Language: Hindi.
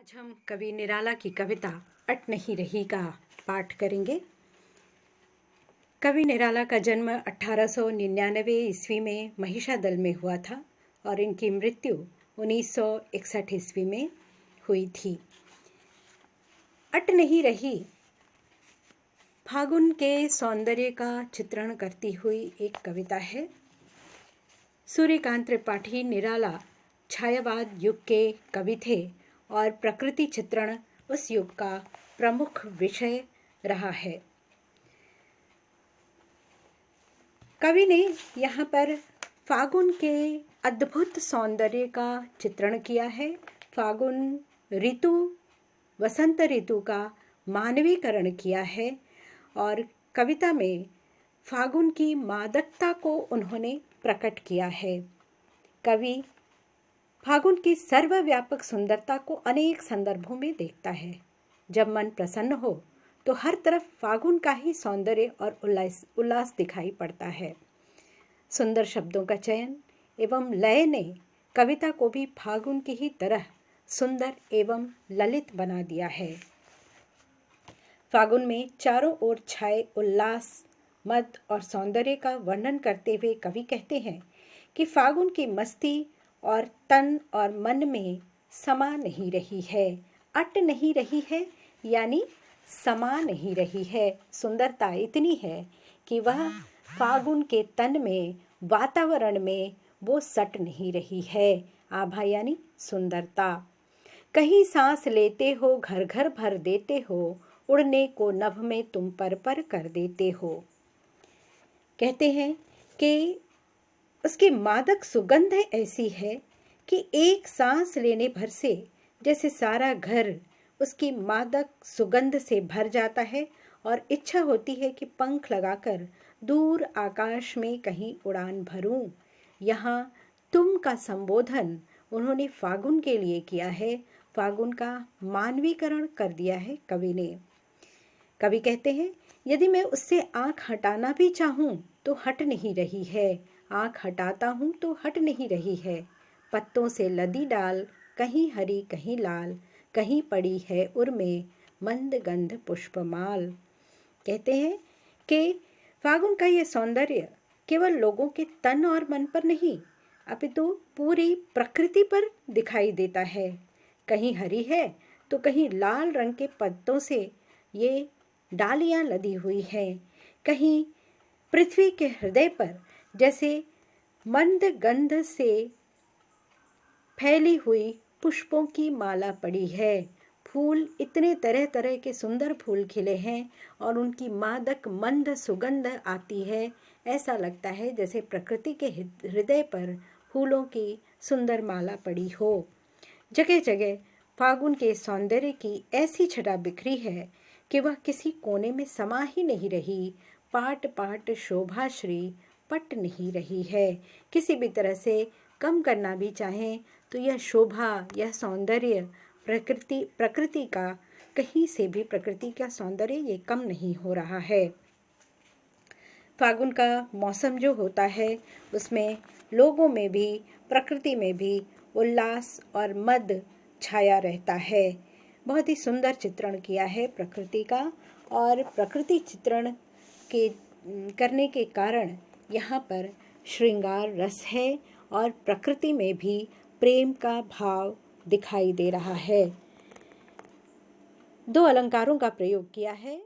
आज हम कवि निराला की कविता अट नहीं रही का पाठ करेंगे। कवि निराला का जन्म 1899 ईस्वी में महिषादल में हुआ था और इनकी मृत्यु 1961 ईस्वी में हुई थी। अट नहीं रही फागुन के सौंदर्य का चित्रण करती हुई एक कविता है। सूर्यकांत त्रिपाठी निराला छायावाद युग के कवि थे और प्रकृति चित्रण उस युग का प्रमुख विषय रहा है। कवि ने यहाँ पर फागुन के अद्भुत सौंदर्य का चित्रण किया है। फागुन ऋतु, वसंत ऋतु का मानवीकरण किया है और कविता में फागुन की मादकता को उन्होंने प्रकट किया है। कवि फागुन की सर्वव्यापक सुंदरता को अनेक संदर्भों में देखता है। जब मन प्रसन्न हो तो हर तरफ फागुन का ही सौंदर्य और उल्लास दिखाई पड़ता है। सुंदर शब्दों का चयन एवं लय ने कविता को भी फागुन की ही तरह सुंदर एवं ललित बना दिया है। फागुन में चारों ओर छाए उल्लास, मद और सौंदर्य का वर्णन करते हुए कवि कहते हैं कि फागुन की मस्ती और तन और मन में समा नहीं रही है, अट नहीं रही है, यानी समा नहीं रही है। सुंदरता इतनी है कि वह फागुन के तन में, वातावरण में वो सट नहीं रही है। आभा यानी सुंदरता। कहीं सांस लेते हो, घर घर भर देते हो, उड़ने को नभ में तुम पर कर देते हो। कहते हैं कि उसकी मादक सुगंध ऐसी है कि एक सांस लेने भर से जैसे सारा घर उसकी मादक सुगंध से भर जाता है और इच्छा होती है कि पंख लगाकर दूर आकाश में कहीं उड़ान भरूं। यहाँ तुम का संबोधन उन्होंने फागुन के लिए किया है। फागुन का मानवीकरण कर दिया है कवि ने। कवि कहते हैं, यदि मैं उससे आँख हटाना भी चाहूँ तो हट नहीं रही है, आँख हटाता हूँ तो हट नहीं रही है। पत्तों से लदी डाल, कहीं हरी कहीं लाल, कहीं पड़ी है उर्मे मंद गंध पुष्पमाल। कहते हैं कि फागुन का ये सौंदर्य केवल लोगों के तन और मन पर नहीं, अपितु पूरी प्रकृति पर दिखाई देता है। कहीं हरी है तो कहीं लाल रंग के पत्तों से ये डालियां लदी हुई हैं। कहीं पृथ्वी के हृदय पर जैसे मंद गंध से फैली हुई पुष्पों की माला पड़ी है। फूल इतने तरह तरह के सुंदर फूल खिले हैं और उनकी मादक मंद सुगंध आती है। ऐसा लगता है जैसे प्रकृति के हृदय पर फूलों की सुंदर माला पड़ी हो। जगह जगह फागुन के सौंदर्य की ऐसी छटा बिखरी है कि वह किसी कोने में समा ही नहीं रही। पाट पाट शोभाश्री पट नहीं रही है। किसी भी तरह से कम करना भी चाहें तो यह शोभा, यह सौंदर्य प्रकृति का, कहीं से भी प्रकृति का सौंदर्य ये कम नहीं हो रहा है। फागुन का मौसम जो होता है उसमें लोगों में भी, प्रकृति में भी उल्लास और मद छाया रहता है। बहुत ही सुंदर चित्रण किया है प्रकृति का और प्रकृति चित्रण के करने के कारण यहाँ पर श्रृंगार रस है और प्रकृति में भी प्रेम का भाव दिखाई दे रहा है। दो अलंकारों का प्रयोग किया है।